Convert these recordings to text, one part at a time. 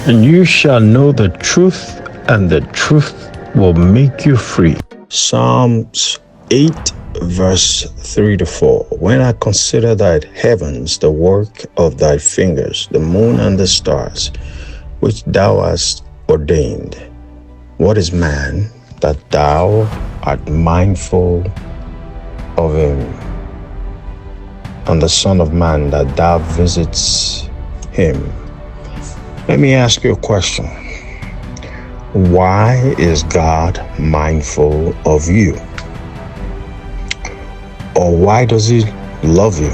And you shall know the truth, and the truth will make you free. Psalms 8 verse 3-4. When I consider thy heavens, the work of thy fingers, the moon and the stars, which thou hast ordained. What is man that thou art mindful of him, and the Son of Man that thou visits him? Let me ask you a question. Why is God mindful of you? Or why does he love you?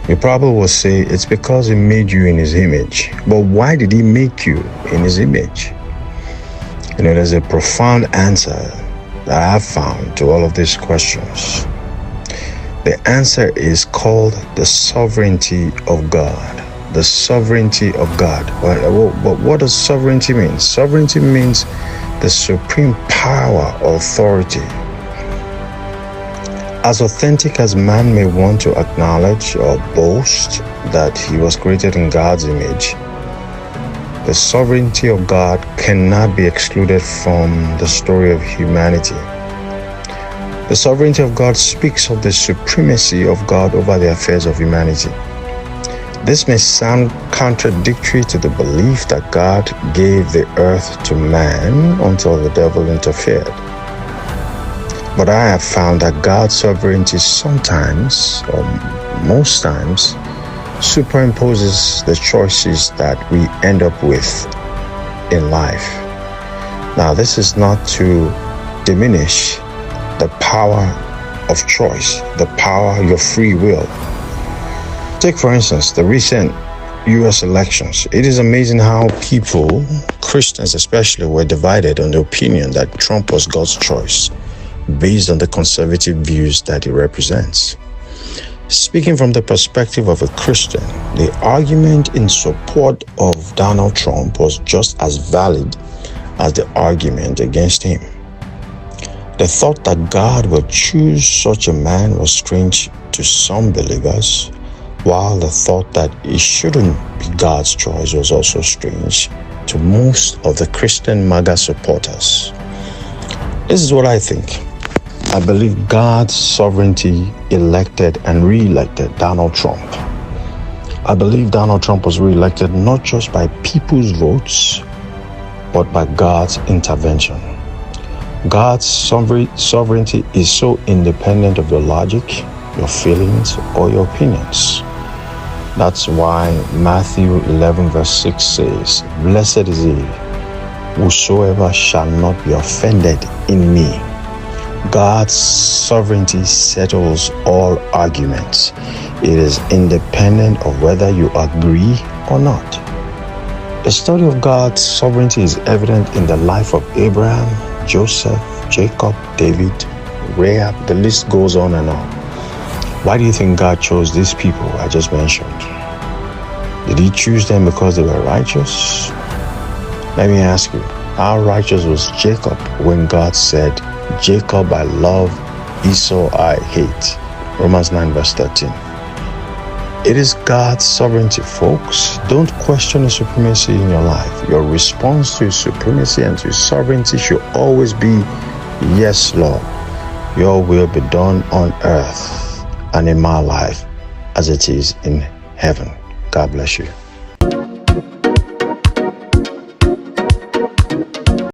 You probably will say it's because he made you in his image. But why did he make you in his image? You know, there's a profound answer that I have found to all of these questions. The answer is called the sovereignty of God. The sovereignty of God. But what does sovereignty mean? Sovereignty means the supreme power or authority. As authentic as man may want to acknowledge or boast that he was created in God's image, the sovereignty of God cannot be excluded from the story of humanity. The sovereignty of God speaks of the supremacy of God over the affairs of humanity. This may sound contradictory to the belief that God gave the earth to man until the devil interfered. But I have found that God's sovereignty sometimes, or most times, superimposes the choices that we end up with in life. Now, this is not to diminish the power of choice, the power, your free will. Take, for instance, the recent U.S. elections. It is amazing how people, Christians especially, were divided on the opinion that Trump was God's choice based on the conservative views that he represents. Speaking from the perspective of a Christian, the argument in support of Donald Trump was just as valid as the argument against him. The thought that God would choose such a man was strange to some believers, while the thought that it shouldn't be God's choice was also strange to most of the Christian MAGA supporters. This is what I think. I believe God's sovereignty elected and re-elected Donald Trump. I believe Donald Trump was re-elected not just by people's votes, but by God's intervention. God's sovereignty is so independent of your logic, your feelings, or your opinions. That's why Matthew 11 verse 6 says, "Blessed is he whosoever shall not be offended in me." God's sovereignty settles all arguments. It is independent of whether you agree or not. The study of God's sovereignty is evident in the life of Abraham, Joseph, Jacob, David, Rahab. The list goes on and on. Why do you think God chose these people I just mentioned? Did he choose them because they were righteous? Let me ask you, how righteous was Jacob when God said, "Jacob I love, Esau I hate"? Romans 9 verse 13. It is God's sovereignty, folks. Don't question his supremacy in your life. Your response to his supremacy and to his sovereignty should always be, "Yes, Lord, your will be done on earth and in my life as it is in heaven." God bless you.